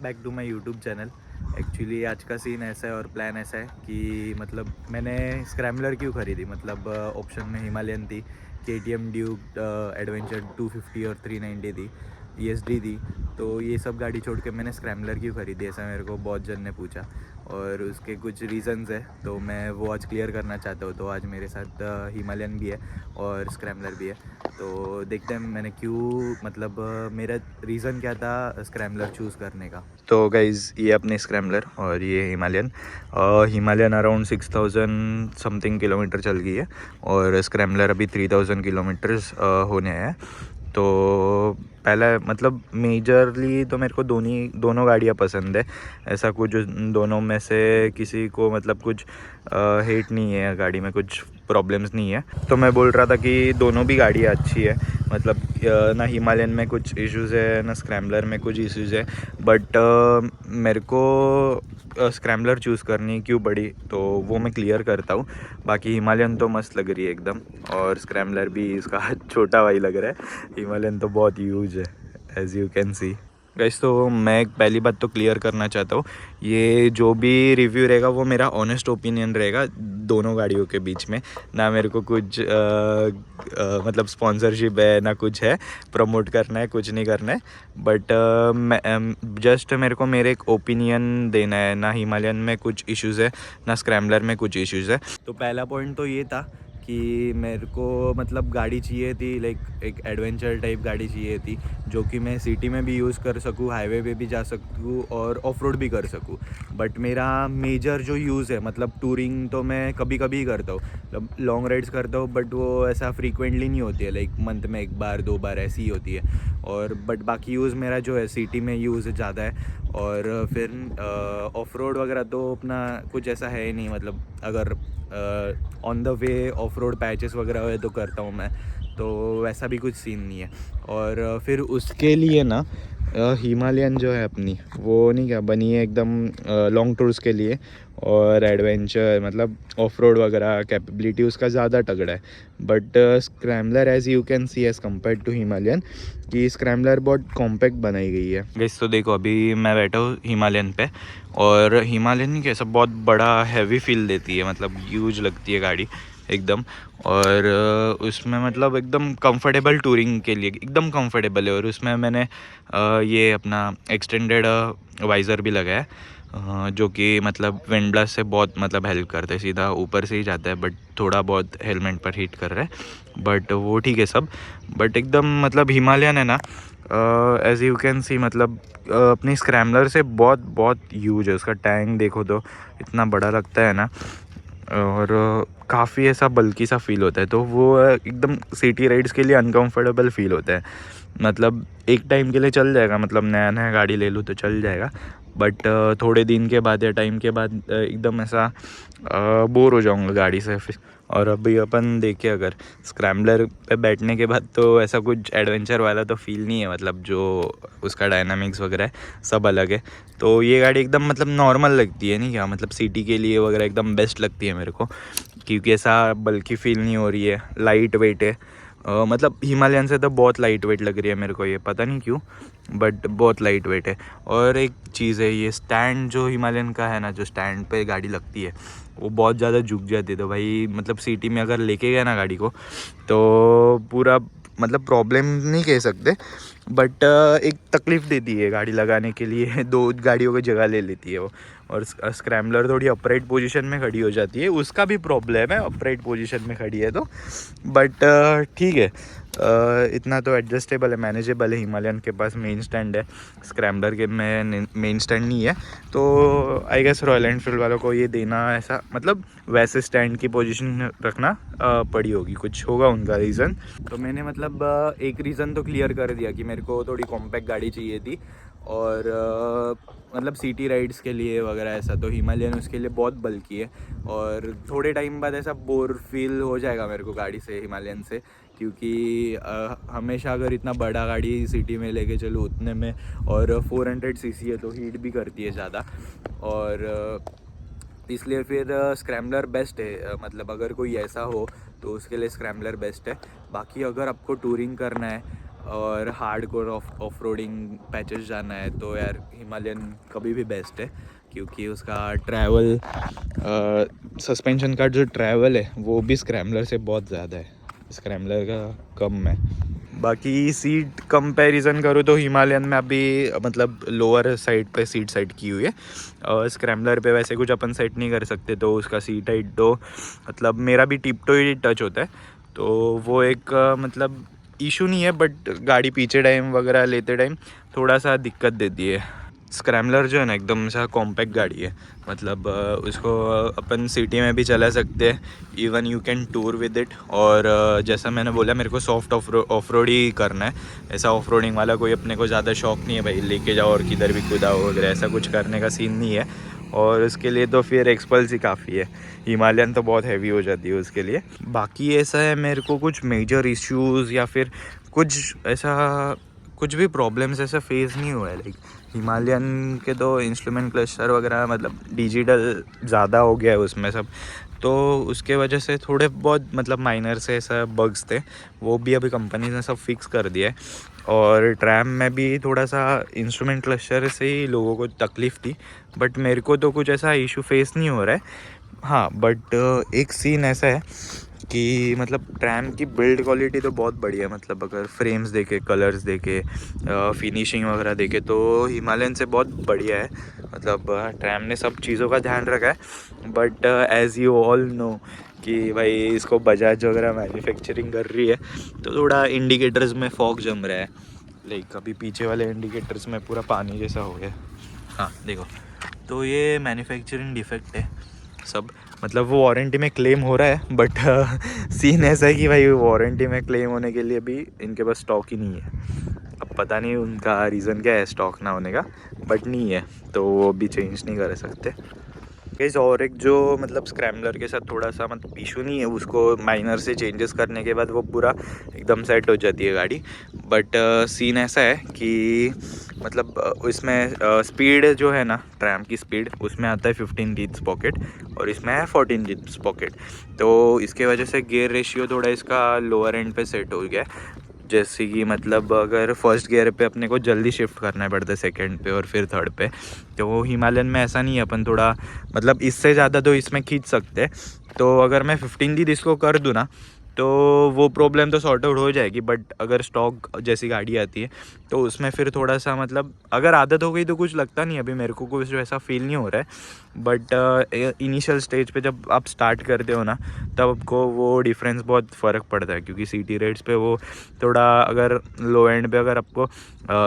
Back to my YouTube channel. Actually आज का scene ऐसा है और प्लान ऐसा है कि मतलब मैंने स्क्रैम्बलर क्यों ख़रीदी। मतलब ऑप्शन में हिमालयन थी, KTM ड्यूक एडवेंचर 250 और 390 थी, ESD थी। तो ये सब गाड़ी छोड़ के मैंने स्क्रैम्बलर क्यों ख़रीदी, ऐसा मेरे को बहुत जन ने पूछा और उसके कुछ रीज़न्स है, तो मैं वो आज क्लियर करना चाहता हूँ। तो आज मेरे साथ हिमालयन भी है और स्क्रैम्बलर भी है। तो देखते हैं मैंने क्यों, मतलब मेरा रीज़न क्या था स्क्रैम्बलर चूज़ करने का। तो गाइज़ ये अपने स्क्रैम्बलर और ये Himalayan. Himalayan around 6000 something kilometre चल गई है और स्क्रैम्बलर अभी 3000 किलोमीटर्स होने हैं। तो पहला मतलब मेजरली तो मेरे को दोनों गाड़ियाँ पसंद है। ऐसा कुछ दोनों में से किसी को मतलब कुछ हेट नहीं है, गाड़ी में कुछ प्रॉब्लम्स नहीं है। तो मैं बोल रहा था कि दोनों भी गाड़ियाँ अच्छी है। मतलब ना हिमालयन में कुछ इश्यूज़ है ना स्क्रैम्बलर में कुछ इश्यूज़ है, बट मेरे को स्क्रैम्बलर चूज़ करनी क्यों पड़ी तो वो मैं क्लियर करता हूँ। बाकी हिमालयन तो मस्त लग रही है एकदम, और स्क्रैम्बलर भी इसका छोटा भाई लग रहा है। हिमालयन तो बहुत यूज है as you can see guys. तो मैं पहली बात तो क्लियर करना चाहता हूँ, ये जो भी रिव्यू रहेगा वो मेरा ऑनेस्ट ओपिनियन रहेगा दोनों गाड़ियों के बीच में। ना मेरे को कुछ मतलब स्पॉन्सरशिप है ना कुछ है, प्रमोट करना है, कुछ नहीं करना है। बट जस्ट मेरे को मेरे एक ओपिनियन देना है। ना हिमालयन में कुछ इश्यूज़ है ना स्क्रैम्बलर में कुछ इश्यूज़ है। तो पहला पॉइंट तो ये था कि मेरे को मतलब गाड़ी चाहिए थी, लाइक एक एडवेंचर टाइप गाड़ी चाहिए थी जो कि मैं सिटी में भी यूज़ कर सकूँ, हाईवे पे भी जा सकूँ और ऑफ रोड भी कर सकूँ। बट मेरा मेजर जो यूज़ है, मतलब टूरिंग तो मैं कभी कभी ही करता हूँ, मतलब लॉन्ग राइड्स करता हूँ, बट वो ऐसा फ्रीक्वेंटली नहीं होती है, लाइक मंथ में एक बार दो बार ऐसी ही होती है। और बट बाकी यूज़ मेरा जो है सिटी में यूज़ ज़्यादा है। और फिर ऑफ रोड वगैरह तो अपना कुछ ऐसा है ही नहीं, मतलब अगर on the way of road patches वगैरह हुए तो करता हूँ मैं, तो वैसा भी कुछ सीन नहीं है। और फिर उसके लिए ना हिमालयन जो है अपनी वो नहीं क्या बनी है एकदम लॉन्ग टूर्स के लिए, और एडवेंचर मतलब ऑफ रोड वगैरह कैपेबिलिटी उसका ज़्यादा तगड़ा है। But Scrambler as you can see as compare to Himalayan कि स्क्रैम्बलर बहुत कॉम्पैक्ट बनाई गई है। गैस तो देखो अभी मैं बैठा हूँ हिमालयन पे, और हिमालयन नहीं कैसा बहुत बड़ा हैवी फील देती है, मतलब ह्यूज लगती है गाड़ी एकदम। और उसमें मतलब एकदम कंफर्टेबल टूरिंग के लिए एकदम कंफर्टेबल है। और उसमें मैंने ये अपना एक्सटेंडेड वाइज़र भी लगाया है, जो कि मतलब विंड ब्लास्ट से बहुत मतलब हेल्प करता है, सीधा ऊपर से ही जाता है बट थोड़ा बहुत हेलमेट पर हीट कर रहा है, बट वो ठीक है सब। बट एकदम मतलब हिमालयन है ना, एज यू कैन सी मतलब अपनी स्क्रैम्बलर से बहुत बहुत यूज है। उसका टैंक देखो तो इतना बड़ा लगता है ना, और काफ़ी ऐसा बल्कि सा फील होता है। तो वो एकदम सिटी राइड्स के लिए अनकंफर्टेबल फील होता है। मतलब एक टाइम के लिए चल जाएगा, मतलब नया नया गाड़ी ले लूँ तो चल जाएगा, बट थोड़े दिन के बाद या टाइम के बाद एकदम ऐसा बोर हो जाऊँगा गाड़ी से फिर। और अभी अपन देखें अगर स्क्रैम्बलर पे बैठने के बाद तो ऐसा कुछ एडवेंचर वाला तो फील नहीं है, मतलब जो उसका डायनामिक्स वगैरह है सब अलग है। तो ये गाड़ी एकदम मतलब नॉर्मल लगती है, नहीं क्या मतलब सिटी के लिए वगैरह एकदम बेस्ट लगती है मेरे को, क्योंकि ऐसा बल्कि फील नहीं हो रही है, लाइट वेट है। मतलब हिमालयन से तो बहुत लाइट वेट लग रही है मेरे को, ये पता नहीं क्यों, बट बहुत लाइट वेट है। और एक चीज़ है, ये स्टैंड जो हिमालयन का है ना, जो स्टैंड पे गाड़ी लगती है वो बहुत ज़्यादा झुक जाती है। तो भाई मतलब सिटी में अगर लेके गया ना गाड़ी को तो पूरा मतलब प्रॉब्लम नहीं कह सकते, बट एक तकलीफ़ देती है गाड़ी लगाने के लिए दो गाड़ियों की जगह ले लेती है वो। और स्क्रैम्बलर थोड़ी अपराइट पोजीशन में खड़ी हो जाती है, उसका भी प्रॉब्लम है अपराइट पोजीशन में खड़ी है तो, बट ठीक है, इतना तो एडजस्टेबल है, मैनेजेबल है। हिमालयन के पास मेन स्टैंड है, स्क्रैम्बलर के में मेन स्टैंड नहीं है। तो आई गेस रॉयल एनफील्ड वालों को ये देना ऐसा मतलब वैसे स्टैंड की पोजीशन रखना पड़ी होगी, कुछ होगा उनका रीज़न। तो मैंने मतलब एक रीज़न तो क्लियर कर दिया कि मेरे को थोड़ी कॉम्पैक्ट गाड़ी चाहिए थी, और मतलब सिटी राइड्स के लिए वगैरह ऐसा। तो हिमालयन उसके लिए बहुत बल्कि है, और थोड़े टाइम बाद ऐसा बोर फील हो जाएगा मेरे को गाड़ी से, हिमालयन से, क्योंकि हमेशा अगर इतना बड़ा गाड़ी सिटी में लेके चलो उतने में, और 400 सीसी है तो हीट भी करती है ज़्यादा। और इसलिए फिर स्क्रैम्बलर बेस्ट है, मतलब अगर कोई ऐसा हो तो उसके लिए स्क्रैम्बलर बेस्ट है। बाकी अगर आपको टूरिंग करना है और हार्डकोर ऑफ रोडिंग पैचेस जाना है तो यार हिमालयन कभी भी बेस्ट है, क्योंकि उसका ट्रैवल सस्पेंशन का जो ट्रैवल है वो भी स्क्रैम्बलर से बहुत ज़्यादा है, स्क्रैम्बलर का कम है। बाकी सीट कंपैरिजन करूँ तो हिमालयन में अभी मतलब लोअर साइड पे सीट सेट की हुई है, और स्क्रैम्बलर पे वैसे कुछ अपन सेट नहीं कर सकते, तो उसका सीट हाइट तो मतलब मेरा भी टिप टू ही टच होता है, तो वो एक मतलब इशू नहीं है, बट गाड़ी पीछे टाइम वगैरह लेते टाइम थोड़ा सा दिक्कत देती है। स्क्रैम्बलर जो है ना एकदम सा कॉम्पैक्ट गाड़ी है, मतलब उसको अपन सिटी में भी चला सकते हैं, even you can tour with it. और जैसा मैंने बोला मेरे को सॉफ्ट ऑफ रोड ही करना है, ऐसा ऑफ रोडिंग वाला कोई अपने को ज़्यादा शौक नहीं है भाई, लेके जाओ और किधर भी कूदाओ वगैरह, ऐसा कुछ करने का सीन नहीं है। और उसके लिए तो फिर एक्सपल्स ही काफ़ी है, हिमालयन तो बहुत हैवी हो जाती है उसके लिए। बाकी ऐसा है मेरे को कुछ मेजर इश्यूज़ या फिर कुछ ऐसा कुछ भी प्रॉब्लम्स ऐसा फेस नहीं हुआ है। लाइक हिमालयन के तो इंस्ट्रूमेंट क्लस्टर वगैरह मतलब डिजिटल ज़्यादा हो गया है उसमें सब, तो उसके वजह से थोड़े बहुत मतलब माइनर से ऐसा बग्स थे, वो भी अभी कंपनी ने सब फिक्स कर दिया है। और ट्रैम में भी थोड़ा सा इंस्ट्रूमेंट क्लस्टर से ही लोगों को तकलीफ़ थी, बट मेरे को तो कुछ ऐसा इशू फेस नहीं हो रहा है। हाँ बट एक सीन ऐसा है कि मतलब ट्रैम की बिल्ड क्वालिटी तो बहुत बढ़िया है, मतलब अगर फ्रेम्स देखे, कलर्स देखे, फिनिशिंग वगैरह देखे तो हिमालयन से बहुत बढ़िया है। मतलब ट्रैम ने सब चीज़ों का ध्यान रखा है, but as you all know कि भाई इसको बजाज वगैरह मैन्युफैक्चरिंग कर रही है, तो थोड़ा इंडिकेटर्स में फॉग जम रहा है। लाइक अभी पीछे वाले इंडिकेटर्स में पूरा पानी जैसा हो गया, हाँ देखो, तो ये मैन्युफैक्चरिंग डिफेक्ट है सब, मतलब वो वारंटी में क्लेम हो रहा है, बट सीन ऐसा है कि भाई वारंटी में क्लेम होने के लिए भी इनके पास स्टॉक ही नहीं है। अब पता नहीं उनका रीज़न क्या है स्टॉक ना होने का, बट नहीं है तो वो भी चेंज नहीं कर सकते। गाइस और एक जो मतलब स्क्रैम्बलर के साथ थोड़ा सा मतलब इशू नहीं है, उसको माइनर से चेंजेस करने के बाद वो पूरा एकदम सेट हो जाती है गाड़ी। बट सीन ऐसा है कि मतलब इसमें स्पीड जो है ना, ट्रैम की स्पीड उसमें आता है 15 गिब्स पॉकेट और इसमें है 14 गिब्स पॉकेट, तो इसके वजह से गियर रेशियो थोड़ा इसका लोअर एंड पे सेट हो गया है। जैसे कि मतलब अगर फर्स्ट गियर पे अपने को जल्दी शिफ्ट करना पड़ता है सेकंड पे और फिर थर्ड पे, तो वो हिमालयन में ऐसा नहीं है, अपन थोड़ा मतलब इससे ज़्यादा तो इसमें खींच सकते हैं। तो अगर मैं 15 दी इसको कर दूँ ना तो वो प्रॉब्लम तो सॉर्ट आउट हो जाएगी, बट अगर स्टॉक जैसी गाड़ी आती है तो उसमें फिर थोड़ा सा मतलब अगर आदत हो गई तो कुछ लगता नहीं, अभी मेरे को कुछ वैसा फील नहीं हो रहा है। बट इनिशियल स्टेज पे जब आप स्टार्ट करते हो ना तब आपको वो डिफरेंस बहुत फ़र्क पड़ता है, क्योंकि सिटी रेट्स पे वो थोड़ा अगर लो एंड पे अगर आपको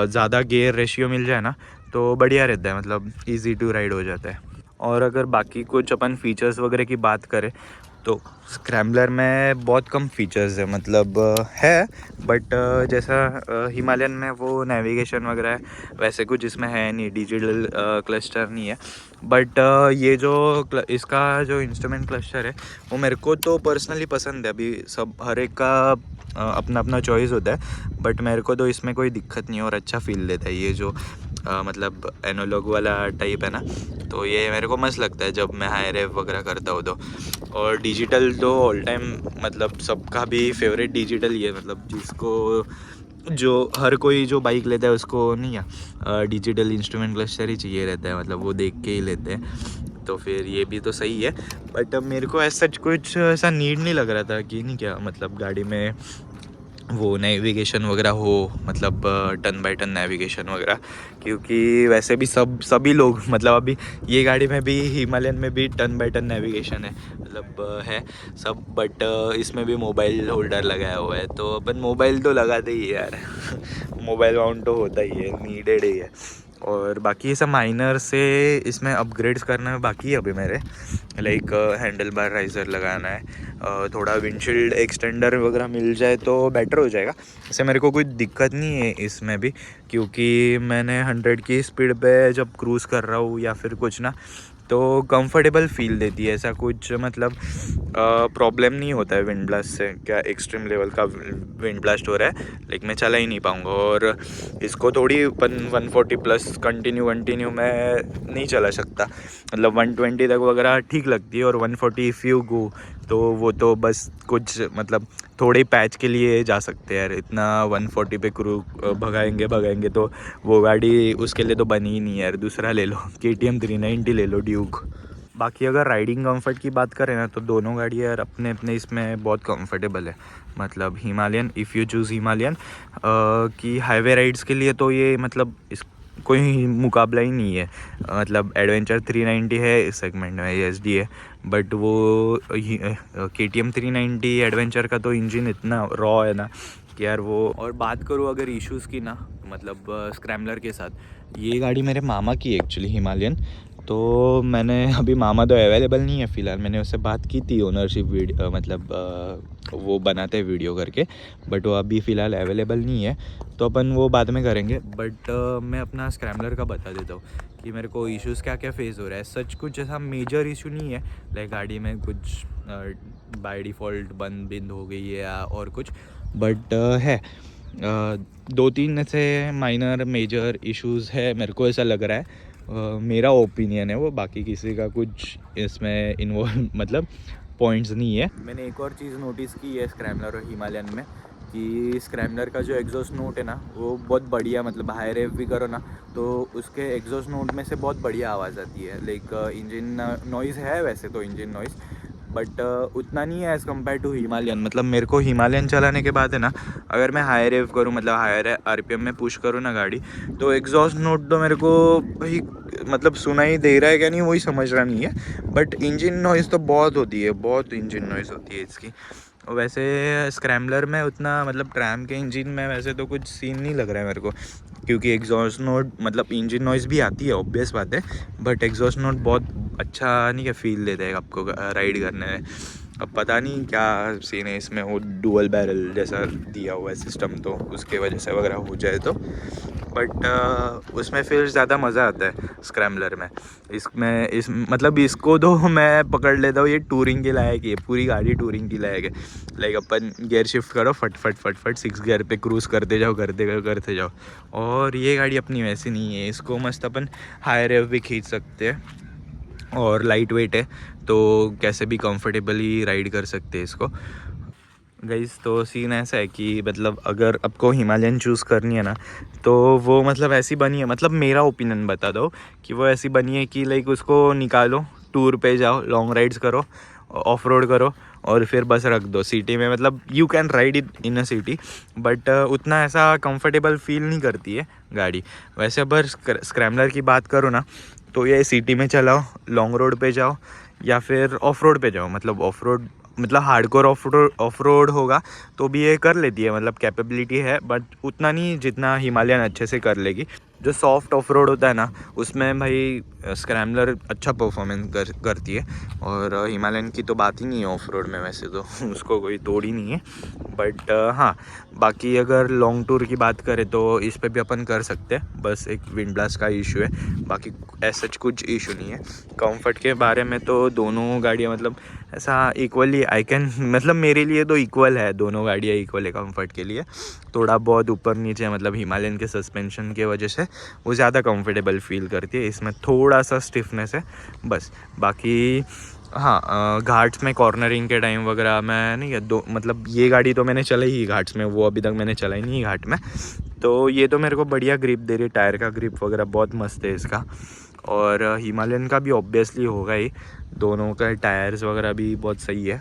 ज़्यादा गियर रेशियो मिल जाए ना तो बढ़िया रहता है, मतलब ईज़ी टू राइड हो जाता है। और अगर बाकी कुछ अपन फीचर्स वगैरह की बात करें तो स्क्रैम्बलर में बहुत कम फीचर्स है, मतलब है, बट जैसा हिमालयन में वो नेविगेशन वगैरह है वैसे कुछ इसमें है नहीं, डिजिटल क्लस्टर नहीं है। बट ये जो इसका जो इंस्ट्रूमेंट क्लस्टर है वो मेरे को तो पर्सनली पसंद है। अभी सब हर एक का अपना अपना चॉइस होता है, बट मेरे को तो इसमें कोई दिक्कत नहीं है और अच्छा फील देता है। ये जो मतलब एनालॉग वाला टाइप है ना, तो ये मेरे को मस्त लगता है जब मैं हाई रेव वगैरह करता हूँ तो। और डिजिटल तो ऑल टाइम मतलब सबका भी फेवरेट डिजिटल ही है, मतलब जिसको जो हर कोई जो बाइक लेता है उसको नहीं है डिजिटल इंस्ट्रूमेंट क्लस्टर ही चाहिए रहता है, मतलब वो देख के ही लेते हैं, तो फिर ये भी तो सही है। बट मेरे को ऐसा कुछ ऐसा नीड नहीं लग रहा था कि नहीं क्या मतलब गाड़ी में वो नेविगेशन वगैरह हो, मतलब टर्न बाय टर्न नेविगेशन वगैरह, क्योंकि वैसे भी सभी लोग मतलब अभी ये गाड़ी में भी हिमालयन में भी टर्न बाय टर्न नेविगेशन है, मतलब है सब, बट इसमें भी मोबाइल होल्डर लगाया हुआ है, तो अपन मोबाइल तो लगाते ही है यार मोबाइल माउंट तो होता ही है, नीडेड ही है। और बाकी ये सब माइनर से इसमें अपग्रेड्स करना है बाकी है अभी मेरे, लाइक हैंडल बार राइजर लगाना है, थोड़ा विंडशील्ड एक्सटेंडर वगैरह मिल जाए तो बेटर हो जाएगा। ऐसे मेरे को कोई दिक्कत नहीं है इसमें भी, क्योंकि मैंने 100 की स्पीड पे जब क्रूज़ कर रहा हूँ या फिर कुछ ना तो कंफर्टेबल फील देती है, ऐसा कुछ मतलब प्रॉब्लम नहीं होता है विंड ब्लास्ट से। क्या एक्सट्रीम लेवल का विंड ब्लास्ट हो रहा है लेकिन मैं चला ही नहीं पाऊँगा, और इसको थोड़ी 140 प्लस कंटिन्यू मैं नहीं चला सकता, मतलब 120 तक वगैरह ठीक लगती है, और 140 इफ़ यू गो तो वो तो बस कुछ मतलब थोड़े पैच के लिए जा सकते हैं यार, इतना 140 पे क्रू भगाएंगे तो वो गाड़ी उसके लिए तो बनी ही नहीं है यार। दूसरा ले लो, KTM 390 ले लो, ड्यूक। बाकी अगर राइडिंग कंफर्ट की बात करें ना, तो दोनों गाड़ियाँ यार अपने अपने इसमें बहुत कंफर्टेबल है। मतलब Himalayan, if you choose Himalayan की हाईवे राइड्स के लिए तो ये मतलब इस कोई मुकाबला ही नहीं है। मतलब एडवेंचर 390 है इस सेगमेंट में, SD है, बट वो KTM 390 एडवेंचर का तो इंजन इतना रॉ है ना कि यार वो। और बात करूँ अगर इश्यूज़ की ना, मतलब स्क्रैम्बलर के साथ, ये गाड़ी मेरे मामा की एक्चुअली हिमालयन। तो मैंने अभी, मामा तो अवेलेबल नहीं है फ़िलहाल, मैंने उससे बात की थी ओनरशिप वीडियो, मतलब वो बनाते हैं वीडियो करके, बट वो अभी फ़िलहाल अवेलेबल नहीं है, तो अपन वो बाद में करेंगे। बट मैं अपना स्क्रैम्बलर का बता देता हूँ कि मेरे को इश्यूज़ क्या क्या फेस हो रहा है। सच कुछ ऐसा मेजर इशू नहीं है, लाइक गाड़ी में कुछ बाय डिफ़ॉल्ट बंद बिंद हो गई है या और कुछ, बट है 2-3 ऐसे माइनर मेजर इश्यूज़ है, मेरे को ऐसा लग रहा है। मेरा ओपिनियन है वो, बाकी किसी का कुछ इसमें इन्वॉल्व मतलब पॉइंट्स नहीं है। मैंने एक और चीज़ नोटिस की है स्क्रैम्बलर और हिमालयन में, कि स्क्रैम्बलर का जो एग्जॉस्ट नोट है ना वो बहुत बढ़िया, मतलब हाई रेव भी करो ना तो उसके एग्जॉस्ट नोट में से बहुत बढ़िया आवाज़ आती है। लाइक इंजन नॉइज़ है वैसे तो, इंजन नॉइज़, बट उतना नहीं है एज़ कम्पेयर टू हिमालयन। मतलब मेरे को हिमालयन चलाने के बाद है ना, अगर मैं हाई रेव करूँ, मतलब हायर RPM में पुश करूँ ना गाड़ी, तो एग्जॉस्ट नोट तो मेरे को भाई मतलब सुना ही दे रहा है क्या नहीं वही समझ रहा नहीं है, बट इंजन नॉइज़ तो बहुत होती है, बहुत इंजन नॉइज़ होती है इसकी। वैसे स्क्रैम्बलर में उतना, मतलब ट्रैम के इंजन में वैसे तो कुछ सीन नहीं लग रहा है मेरे को, क्योंकि एग्जॉस्ट नोट मतलब इंजन नॉइज़ भी आती है, ऑब्वियस बात है, बट एग्जॉस्ट नोट बहुत अच्छा नहीं क्या फील देता है आपको राइड करने में। अब पता नहीं क्या सीन है इसमें, वो डुअल बैरल जैसा दिया हुआ है सिस्टम, तो उसके वजह से वगैरह हो जाए तो, बट उसमें फिर ज़्यादा मज़ा आता है स्क्रैम्बलर में। इसमें इस मतलब इसको तो मैं पकड़ लेता हूँ, ये टूरिंग के लायक है, पूरी गाड़ी टूरिंग की लायक है। लाइक अपन गियर शिफ्ट करो, फट फट फट फट 6 गियर पे क्रूज़ करते जाओ। और ये गाड़ी अपनी वैसी नहीं है, इसको मस्त अपन हाई रेव भी खींच सकते हैं, और लाइट वेट है तो कैसे भी कंफर्टेबली राइड कर सकते हैं इसको। गाइस तो सीन ऐसा है कि मतलब अगर आपको हिमालयन चूज़ करनी है ना, तो वो मतलब ऐसी बनी है, मतलब मेरा ओपिनियन बता दो कि वो ऐसी बनी है कि लाइक उसको निकालो, टूर पे जाओ, लॉन्ग राइड्स करो, ऑफ रोड करो, और फिर बस रख दो सिटी में। मतलब you can ride it in a city, but उतना ऐसा कंफर्टेबल फील नहीं करती है गाड़ी। वैसे अगर स्क्रैम्बलर की बात करो ना, तो ये सिटी में चलाओ, लॉन्ग रोड पे जाओ, या फिर ऑफ रोड पे जाओ। मतलब ऑफ रोड मतलब हार्डकोर ऑफ रोड होगा तो भी ये कर लेती है, मतलब कैपेबिलिटी है, बट उतना नहीं जितना हिमालयन अच्छे से कर लेगी। जो सॉफ्ट ऑफ रोड होता है ना, उसमें भाई स्क्रैम्बलर अच्छा परफॉर्मेंस करती है, और हिमालयन की तो बात ही नहीं है ऑफ रोड में, वैसे तो उसको कोई तोड़ ही नहीं है। बट हाँ, बाकी अगर लॉन्ग टूर की बात करें तो इस पे भी अपन कर सकते हैं, बस एक विंड ब्लास्ट का इशू है, बाकी ऐसा कुछ इशू नहीं है। कंफर्ट के बारे में तो दोनों गाड़ियाँ मतलब ऐसा इक्वली आई कैन, मतलब मेरे लिए तो इक्वल है, दोनों गाड़ियाँ इक्वल है कंफर्ट के लिए। थोड़ा बहुत ऊपर नीचे, मतलब हिमालयन के सस्पेंशन के वजह से वो ज़्यादा कंफर्टेबल फील करती है, इसमें थोड़ा सा स्टिफनेस है बस। बाकी हाँ, घाट्स में कॉर्नरिंग के टाइम वगैरह मैं नहीं, दो मतलब ये गाड़ी तो मैंने चलाई ही घाट्स में, वो अभी तक मैंने चलाई नहीं घाट में, तो ये तो मेरे को बढ़िया ग्रिप दे रही है, टायर का ग्रिप वगैरह बहुत मस्त है इसका। और हिमालयन का भी ऑब्वियसली होगा ही, दोनों का टायर्स वगैरह भी बहुत सही है।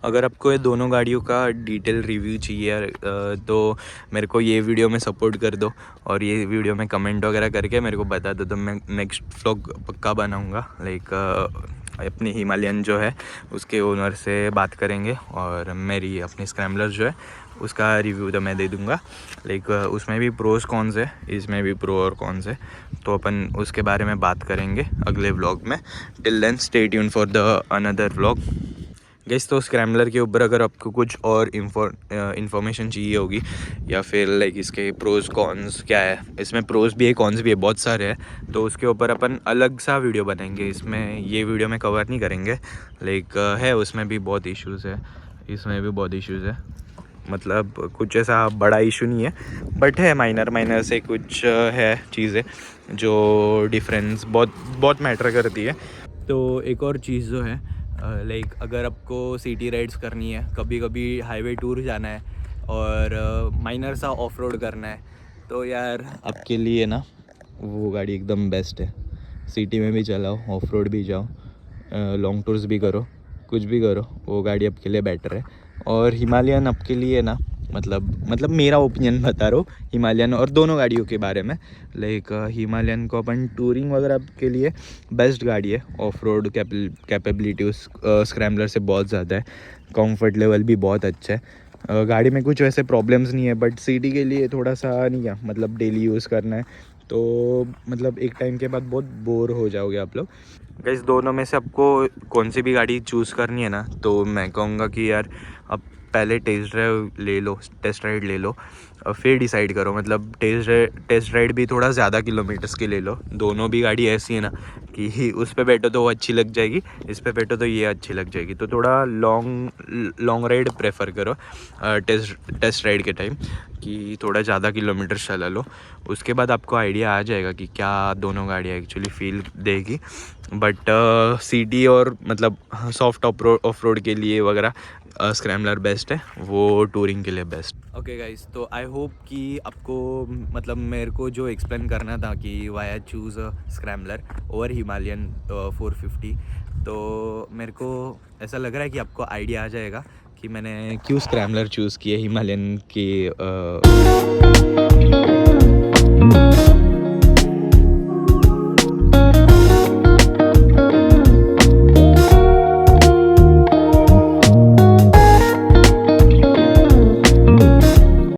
अगर आपको ये दोनों गाड़ियों का डिटेल रिव्यू चाहिए तो मेरे को ये वीडियो में सपोर्ट कर दो, और ये वीडियो में कमेंट वगैरह करके मेरे को बता दो, तो मैं नेक्स्ट व्लॉग पक्का बनाऊंगा। लाइक अपनी हिमालयन जो है उसके ओनर से बात करेंगे, और मेरी अपनी स्क्रैम्बलर जो है उसका रिव्यू तो मैं दे दूंगा। लाइक उसमें भी प्रोज कॉन्स है, इसमें भी प्रो और कॉन्स है, तो अपन उसके बारे में बात करेंगे अगले व्लॉग में। Till then stay tune for the another vlog. Guys तो स्क्रैम्बलर के ऊपर अगर आपको कुछ और इन्फॉर्मेशन चाहिए होगी, या फिर लाइक इसके प्रोज कॉन्स क्या है, इसमें प्रोज भी है कॉन्स भी है बहुत सारे हैं, तो उसके ऊपर अपन अलग सा वीडियो बनाएंगे, इसमें ये वीडियो में कवर नहीं करेंगे। लाइक है उसमें भी बहुत इश्यूज़ है, इसमें भी बहुत इश्यूज़ है, मतलब कुछ ऐसा बड़ा इशू नहीं है, बट है माइनर से कुछ है चीज़ें जो डिफरेंस बहुत बहुत मैटर करती है। तो एक और चीज़ जो है लाइक अगर आपको सिटी राइड्स करनी है, कभी कभी हाईवे टूर जाना है और माइनर सा ऑफ रोड करना है, तो यार आपके लिए ना वो गाड़ी एकदम बेस्ट है। सिटी में भी चलाओ, ऑफ रोड भी जाओ, लॉन्ग टूर्स भी करो, कुछ भी करो, वो गाड़ी आपके लिए बेटर है। और हिमालयन आपके लिए ना मतलब मेरा ओपिनियन बता रहा हूँ हिमालयन और दोनों गाड़ियों के बारे में। लाइक हिमालयन को अपन टूरिंग वगैरह के लिए बेस्ट गाड़ी है। ऑफ रोड कैपेबिलिटी उस स्क्रैम्बलर से बहुत ज़्यादा है, कंफर्ट लेवल भी बहुत अच्छा है। गाड़ी में कुछ वैसे प्रॉब्लम्स नहीं है, बट सिटी के लिए थोड़ा सा नहीं है, मतलब डेली यूज़ करना है तो मतलब एक टाइम के बाद बहुत बोर हो जाओगे आप लोग। गाइस दोनों में से आपको कौन सी भी गाड़ी चूज़ करनी है ना, तो मैं कहूँगा कि यार अब पहले टेस्ट राइड ले लो और फिर डिसाइड करो। मतलब टेस्ट राइड भी थोड़ा ज़्यादा किलोमीटर्स की ले लो। दोनों भी गाड़ी ऐसी है ना कि उस पे बैठो तो वो अच्छी लग जाएगी, इस पे बैठो तो ये अच्छी लग जाएगी। तो थोड़ा लॉन्ग राइड प्रेफर करो टेस्ट राइड के टाइम, कि थोड़ा ज़्यादा किलोमीटर चला लो। उसके बाद आपको आइडिया आ जाएगा कि क्या दोनों गाड़ियाँ एक्चुअली फील देगी। बट सिटी और मतलब सॉफ्ट ऑफ रोड के लिए वगैरह स्क्रैम्बलर बेस्ट है, वो टूरिंग के लिए बेस्ट। ओके गाइस, तो आई होप कि आपको मतलब मेरे को जो एक्सप्लेन करना था कि why I choose Scrambler over Himalayan 450, तो मेरे को ऐसा लग रहा है कि आपको आइडिया आ जाएगा कि मैंने क्यों स्क्रैम्बलर चूज़ किया हिमालयन के